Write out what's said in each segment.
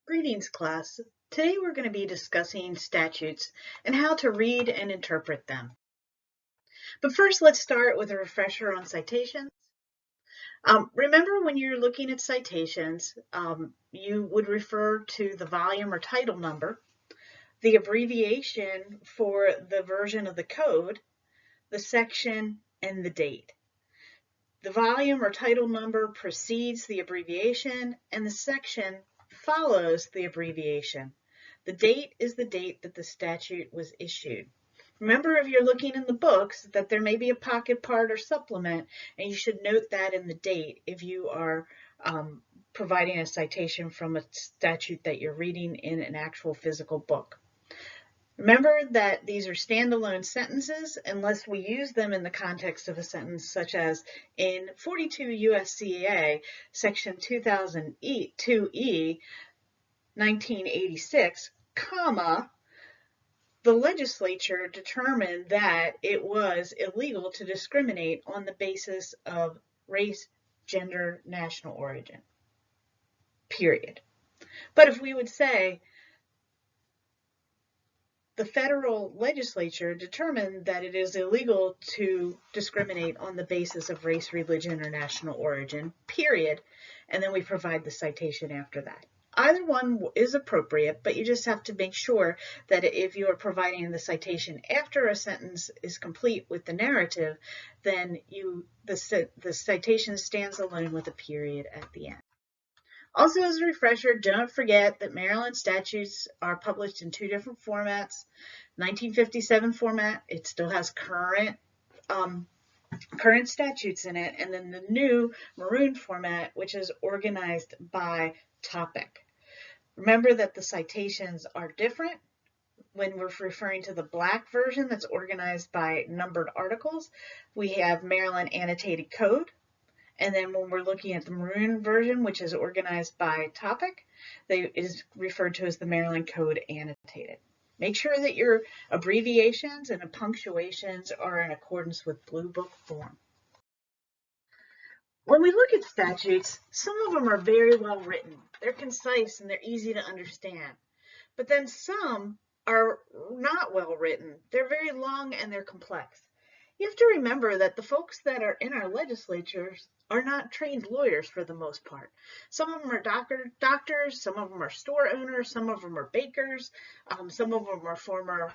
Greetings, class. Today we're going to be discussing statutes and how to read and interpret them. But first, let's start with a refresher on citations. Remember when you're looking at citations, you would refer to the volume or title number, the abbreviation for the version of the code, the section, and the date. The volume or title number precedes the abbreviation, and the section follows the abbreviation. The date is the date that the statute was issued. Remember, if you're looking in the books, that there may be a pocket part or supplement, and you should note that in the date if you are providing a citation from a statute that you're reading in an actual physical book. Remember that these are standalone sentences unless we use them in the context of a sentence, such as in 42 USCA section 2002E 1986, comma, the legislature determined that it was illegal to discriminate on the basis of race, gender, national origin, period. But if we would say, the federal legislature determined that it is illegal to discriminate on the basis of race, religion, or national origin, period, and then we provide the citation after that. Either one is appropriate, but you just have to make sure that if you are providing the citation after a sentence is complete with the narrative, then the citation stands alone with a period at the end. Also, as a refresher, don't forget that Maryland statutes are published in two different formats. 1957 format, it still has current statutes in it, and then the new maroon format, which is organized by topic. Remember that the citations are different. When we're referring to the black version that's organized by numbered articles, we have Maryland Annotated Code. And then when we're looking at the maroon version, which is organized by topic, it is referred to as the Maryland Code Annotated. Make sure that your abbreviations and punctuations are in accordance with Blue Book form. When we look at statutes, some of them are very well written. They're concise and they're easy to understand. But then some are not well written. They're very long and they're complex. You have to remember that the folks that are in our legislatures are not trained lawyers for the most part. Some of them are doctors, some of them are store owners, some of them are bakers, some of them are former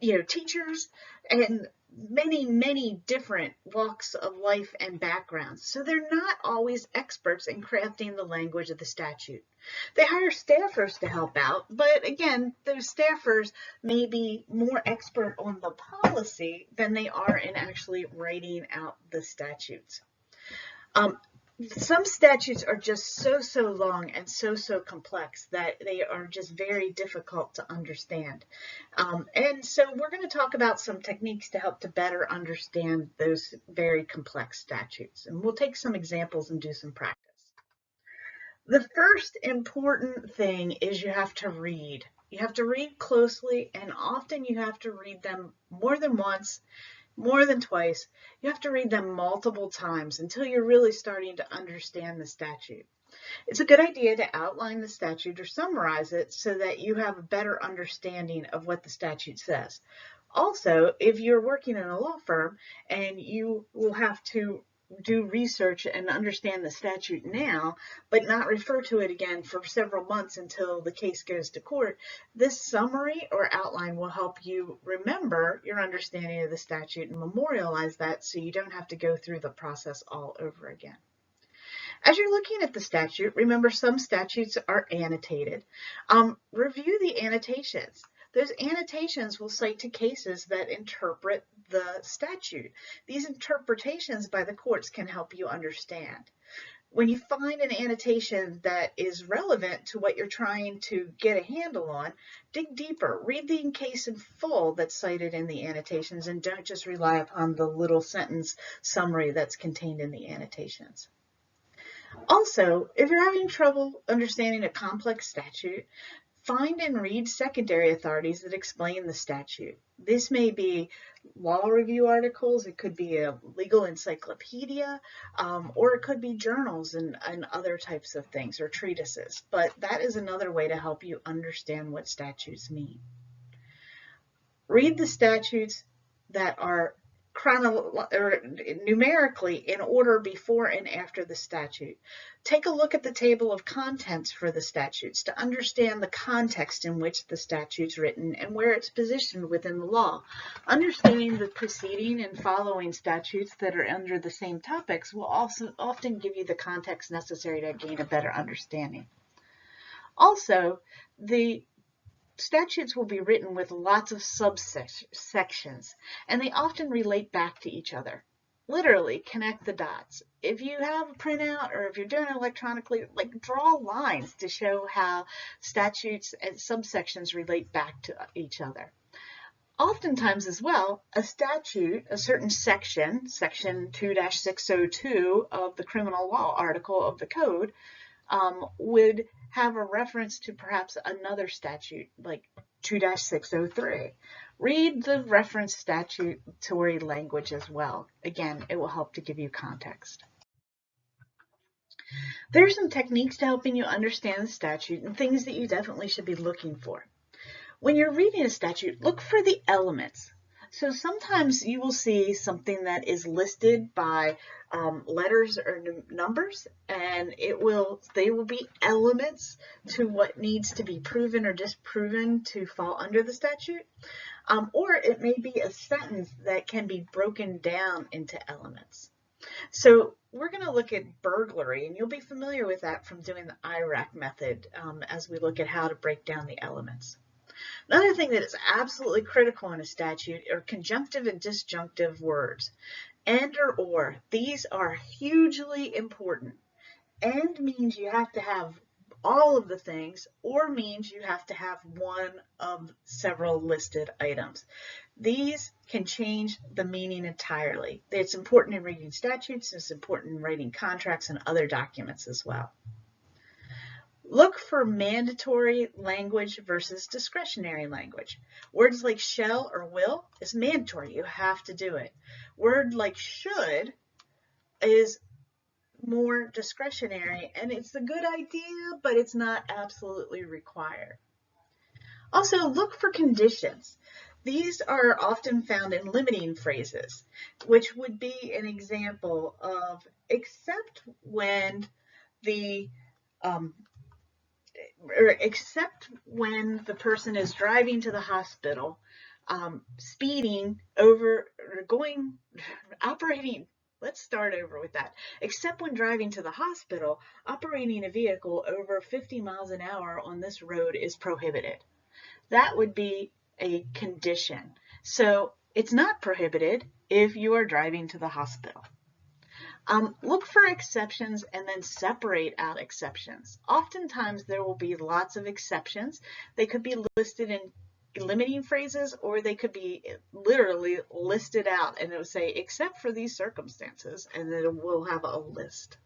teachers, and many different walks of life and backgrounds. So they're not always experts in crafting the language of the statute. They hire staffers to help out, but again, those staffers may be more expert on the policy than they are in actually writing out the statutes. Some statutes are just so long and so complex that they are just very difficult to understand. And so we're going to talk about some techniques to help to better understand those very complex statutes. And we'll take some examples and do some practice. The first important thing is you have to read. You have to read closely, and often you have to read them more than once, more than twice. You have to read them multiple times until you're really starting to understand the statute. It's a good idea to outline the statute or summarize it so that you have a better understanding of what the statute says. Also, if you're working in a law firm and you will have to do research and understand the statute now, but not refer to it again for several months until the case goes to court, this summary or outline will help you remember your understanding of the statute and memorialize that so you don't have to go through the process all over again. As you're looking at the statute, remember some statutes are annotated. Review the annotations. Those annotations will cite to cases that interpret the statute. These interpretations by the courts can help you understand. When you find an annotation that is relevant to what you're trying to get a handle on, dig deeper. Read the case in full that's cited in the annotations and don't just rely upon the little sentence summary that's contained in the annotations. Also, if you're having trouble understanding a complex statute, find and read secondary authorities that explain the statute. This may be law review articles, it could be a legal encyclopedia, or it could be journals and other types of things, or treatises. But that is another way to help you understand what statutes mean. Read the statutes that are numerically in order before and after the statute. Take a look at the table of contents for the statutes to understand the context in which the statute's written and where it's positioned within the law. Understanding the preceding and following statutes that are under the same topics will also often give you the context necessary to gain a better understanding. Also, the statutes will be written with lots of subsections, and they often relate back to each other. Literally connect the dots. If you have a printout or if you're doing it electronically, like draw lines to show how statutes and subsections relate back to each other. Oftentimes as well, a statute, a certain section, section 2-602 of the criminal law article of the code, would have a reference to perhaps another statute like 2-603. Read the reference statutory language as well. Again, it will help to give you context. There are some techniques to helping you understand the statute and things that you definitely should be looking for. When you're reading a statute, look for the elements. So sometimes you will see something that is listed by letters or numbers, and they will be elements to what needs to be proven or disproven to fall under the statute. Or it may be a sentence that can be broken down into elements. So we're going to look at burglary, and you'll be familiar with that from doing the IRAC method as we look at how to break down the elements. Another thing that is absolutely critical in a statute are conjunctive and disjunctive words. And or. These are hugely important. And means you have to have all of the things, or means you have to have one of several listed items. These can change the meaning entirely. It's important in reading statutes, it's important in writing contracts and other documents as well. Look for mandatory language versus discretionary language. Words like shall or will is mandatory. You have to do it. Word like should is more discretionary, and it's a good idea, but it's not absolutely required. Also, look for conditions. These are often found in limiting phrases, which would be an example of except when the person is driving to the hospital, speeding over, or operating. Let's start over with that. Except when driving to the hospital, operating a vehicle over 50 miles an hour on this road is prohibited. That would be a condition. So it's not prohibited if you are driving to the hospital. Look for exceptions and then separate out exceptions. Oftentimes there will be lots of exceptions. They could be listed in limiting phrases, or they could be literally listed out, and it will say except for these circumstances, and then we'll have a list.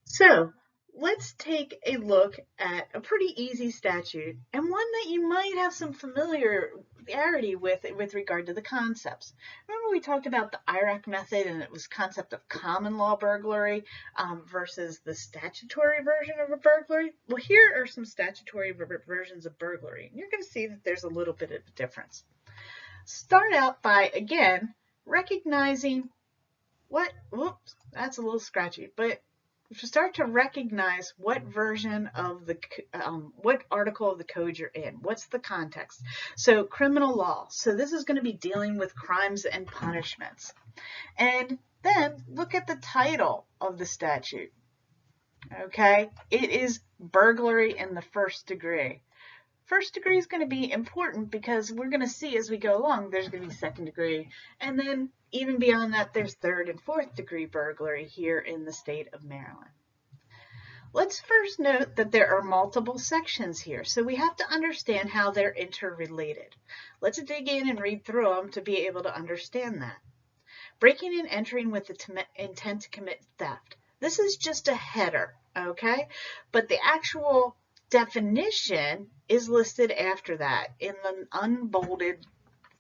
So let's take a look at a pretty easy statute, and one that you might have some familiarity with regard to the concepts. Remember we talked about the IRAC method, and it was concept of common law burglary versus the statutory version of a burglary. Well, here are some statutory versions of burglary, and you're going to see that there's a little bit of a difference. Start out by, again, recognizing whoops, that's a little scratchy, but start to recognize what version of the, what article of the code you're in. What's the context? So criminal law. So this is going to be dealing with crimes and punishments. And then look at the title of the statute. Okay, it is burglary in the first degree. First degree is going to be important because we're going to see as we go along, there's going to be second degree. And then even beyond that, there's third and fourth degree burglary here in the state of Maryland. Let's first note that there are multiple sections here, so we have to understand how they're interrelated. Let's dig in and read through them to be able to understand that. Breaking and entering with the intent to commit theft. This is just a header, okay? But the actual definition is listed after that in the unbolded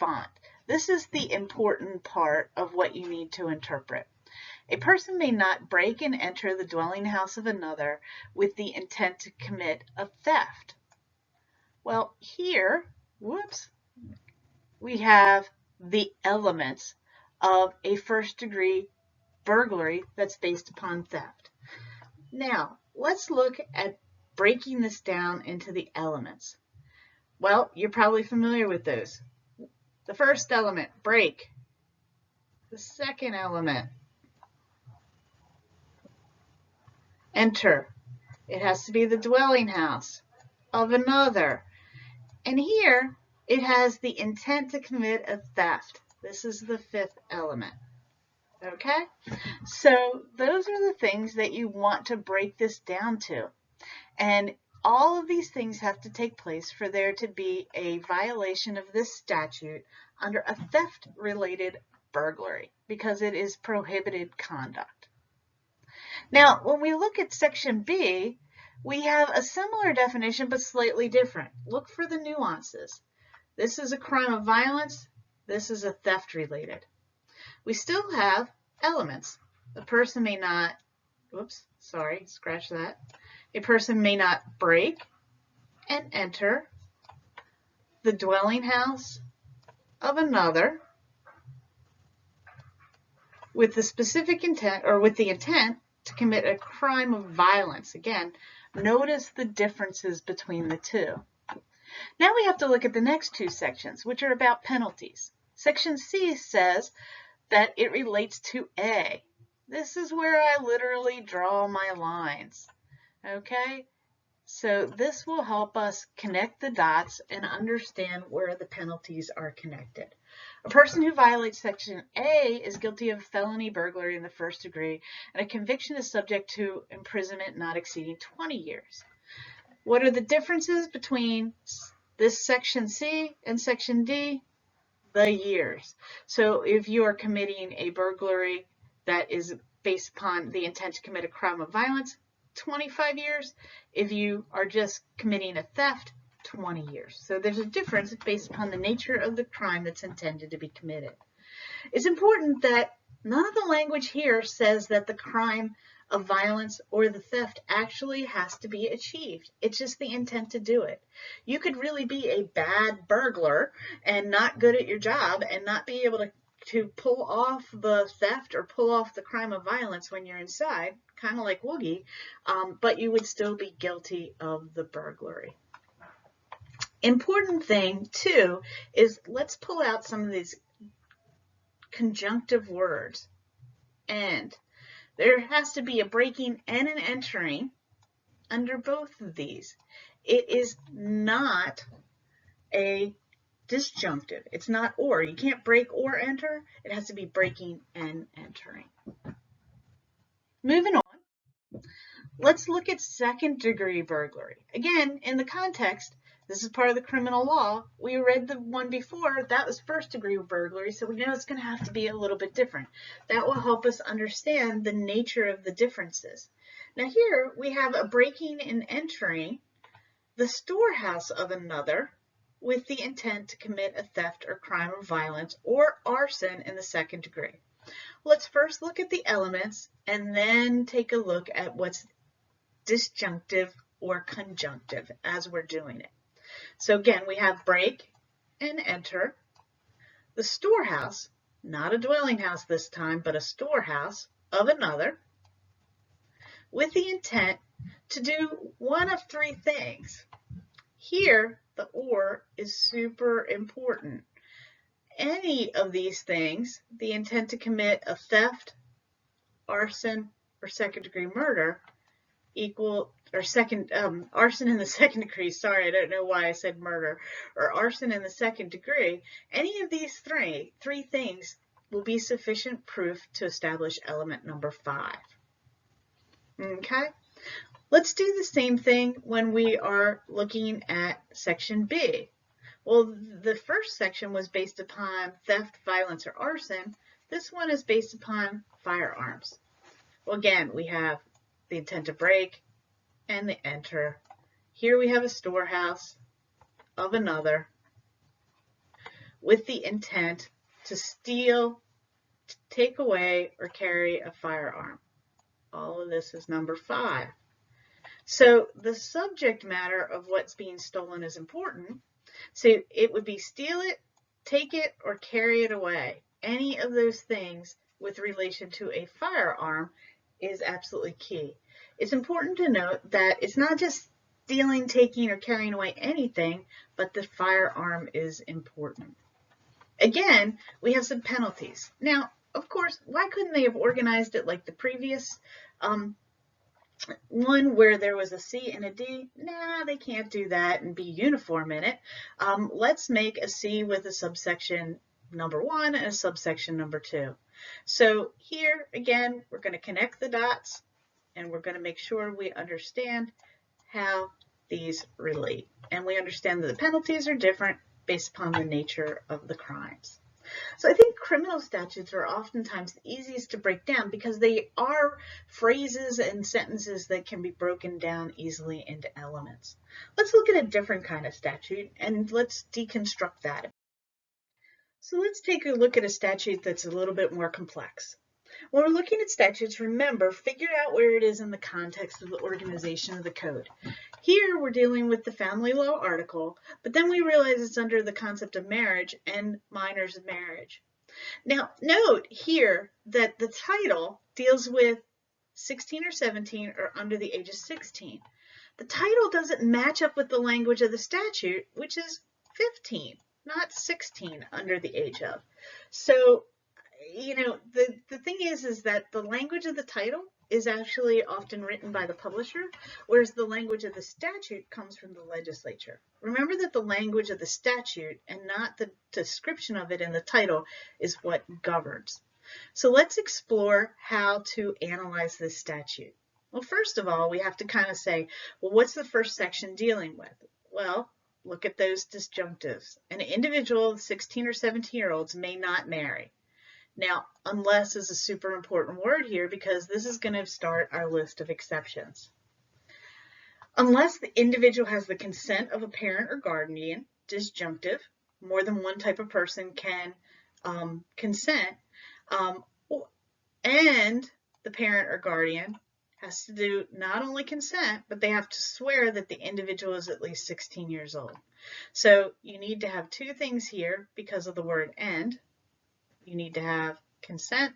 font. This is the important part of what you need to interpret. A person may not break and enter the dwelling house of another with the intent to commit a theft. Well, here, whoops, we have the elements of a first-degree burglary that's based upon theft. Now, let's look at breaking this down into the elements. Well, you're probably familiar with those. The first element, break. The second element, enter. It has to be the dwelling house of another. And here, it has the intent to commit a theft. This is the fifth element. Okay? So those are the things that you want to break this down to. And all of these things have to take place for there to be a violation of this statute under a theft-related burglary, because it is prohibited conduct. Now, when we look at Section B, we have a similar definition but slightly different. Look for the nuances. This is a crime of violence. This is a theft-related. We still have elements. A person may not, whoops, sorry, scratch that. A person may not break and enter the dwelling house of another with the specific intent, or with the intent to commit a crime of violence. Again, notice the differences between the two. Now we have to look at the next two sections, which are about penalties. Section C says that it relates to A. This is where I literally draw my lines. Okay? So this will help us connect the dots and understand where the penalties are connected. A person who violates Section A is guilty of felony burglary in the first degree, and a conviction is subject to imprisonment not exceeding 20 years. What are the differences between this Section C and Section D? The years. So if you are committing a burglary that is based upon the intent to commit a crime of violence, 25 years. If you are just committing a theft, 20 years. So there's a difference based upon the nature of the crime that's intended to be committed. It's important that none of the language here says that the crime of violence or the theft actually has to be achieved. It's just the intent to do it. You could really be a bad burglar and not good at your job and not be able to pull off the theft or pull off the crime of violence when you're inside, kind of like Woogie, but you would still be guilty of the burglary. Important thing, too, is let's pull out some of these conjunctive words. And there has to be a breaking and an entering under both of these. It is not a disjunctive. It's not or. You can't break or enter. It has to be breaking and entering. Moving on, let's look at second-degree burglary. Again, in the context, this is part of the criminal law. We read the one before. That was first-degree burglary, so we know it's going to have to be a little bit different. That will help us understand the nature of the differences. Now here we have a breaking and entering the storehouse of another with the intent to commit a theft or crime of violence or arson in the second degree. Let's first look at the elements and then take a look at what's disjunctive or conjunctive as we're doing it. So again, we have break and enter the storehouse, not a dwelling house this time, but a storehouse of another with the intent to do one of three things. Here, the or is super important. Any of these things, the intent to commit a theft, arson, or second-degree murder arson in the second degree, sorry, I don't know why I said murder, or arson in the second degree, any of these three things will be sufficient proof to establish element number 5. Okay? Let's do the same thing when we are looking at Section B. Well, the first section was based upon theft, violence, or arson. This one is based upon firearms. Well, again, we have the intent to break and the enter. Here we have a storehouse of another with the intent to steal, take away, or carry a firearm. All of this is number 5. So the subject matter of what's being stolen is important. So it would be steal it, take it, or carry it away. Any of those things with relation to a firearm is absolutely key. It's important to note that it's not just stealing, taking, or carrying away anything, but the firearm is important. Again, we have some penalties. Now, of course, why couldn't they have organized it like the previous one where there was a C and a D? Nah, they can't do that and be uniform in it. Let's make a C with a subsection number 1 and a subsection number 2. So here, again, we're going to connect the dots and we're going to make sure we understand how these relate. And we understand that the penalties are different based upon the nature of the crimes. So I think criminal statutes are oftentimes the easiest to break down because they are phrases and sentences that can be broken down easily into elements. Let's look at a different kind of statute and let's deconstruct that. So let's take a look at a statute that's a little bit more complex. When we're looking at statutes, remember, figure out where it is in the context of the organization of the code. Here we're dealing with the family law article, but then we realize it's under the concept of marriage and minors of marriage. Now note here that the title deals with 16 or 17 or under the age of 16. The title doesn't match up with the language of the statute, which is 15, not 16 under the age of. So, you know, the thing is that the language of the title is actually often written by the publisher, whereas the language of the statute comes from the legislature. Remember that the language of the statute and not the description of it in the title is what governs. So let's explore how to analyze this statute. Well, first of all, we have to kind of say, well, what's the first section dealing with? Well, look at those disjunctives. An individual, 16 or 17-year-olds, may not marry. Now, unless is a super important word here because this is going to start our list of exceptions. Unless the individual has the consent of a parent or guardian, disjunctive, more than one type of person can consent, and the parent or guardian has to do not only consent, but they have to swear that the individual is at least 16 years old. So you need to have two things here because of the word and. You need to have consent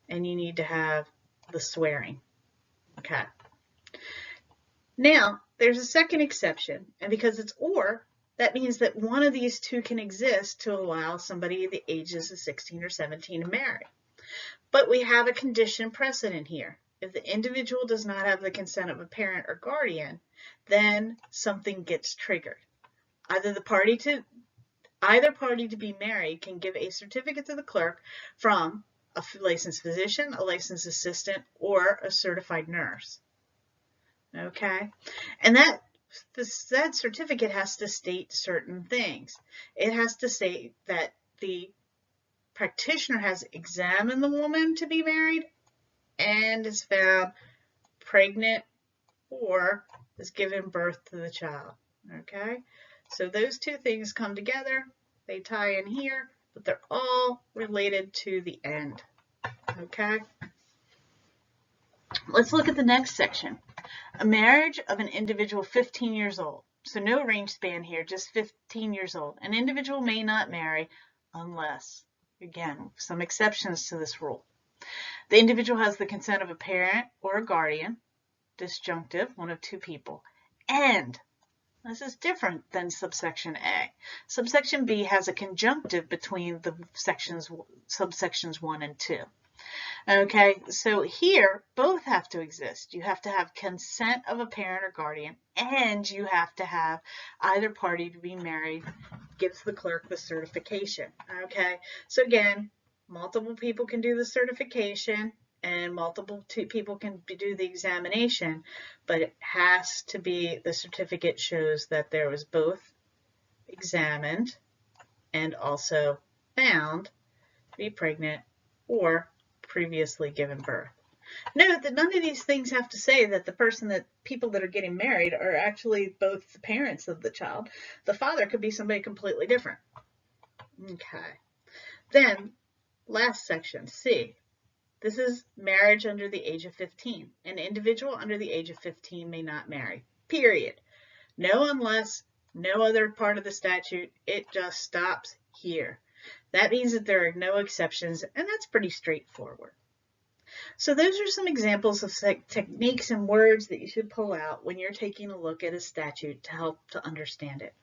and you need to have the swearing. Okay. Now, there's a second exception, and because it's or, that means that one of these two can exist to allow somebody the ages of 16 or 17 to marry. But we have a condition precedent here. If the individual does not have the consent of a parent or guardian, then something gets triggered. Either party to be married can give a certificate to the clerk from a licensed physician, a licensed assistant, or a certified nurse. Okay, and that certificate has to state certain things. It has to state that the practitioner has examined the woman to be married and is found pregnant or has given birth to the child. Okay, so those two things come together. They tie in here, but they're all related to the end. Okay, let's look at the next section. A marriage of an individual 15 years old. So no range span here, just 15 years old. An individual may not marry unless, again, some exceptions to this rule. The individual has the consent of a parent or a guardian, disjunctive, one of two people, and this is different than subsection A. Subsection B has a conjunctive between the subsections 1 and 2. Okay, so here both have to exist. You have to have consent of a parent or guardian, and you have to have either party to be married gives the clerk the certification. Okay, so again, multiple people can do the certification and multiple people can do the examination, but it has to be the certificate shows that there was both examined and also found to be pregnant or previously given birth. Note that none of these things have to say that people that are getting married are actually both the parents of the child. The father could be somebody completely different. Okay. Then, last section, C. This is marriage under the age of 15. An individual under the age of 15 may not marry. Period. No unless, no other part of the statute. It just stops here. That means that there are no exceptions, and that's pretty straightforward. So those are some examples of techniques and words that you should pull out when you're taking a look at a statute to help to understand it.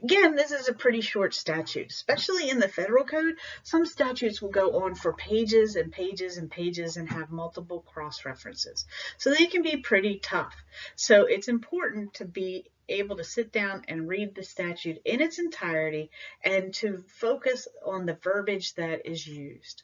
Again, this is a pretty short statute, especially in the federal code. Some statutes will go on for pages and pages and pages and have multiple cross-references. So they can be pretty tough. So it's important to be able to sit down and read the statute in its entirety and to focus on the verbiage that is used.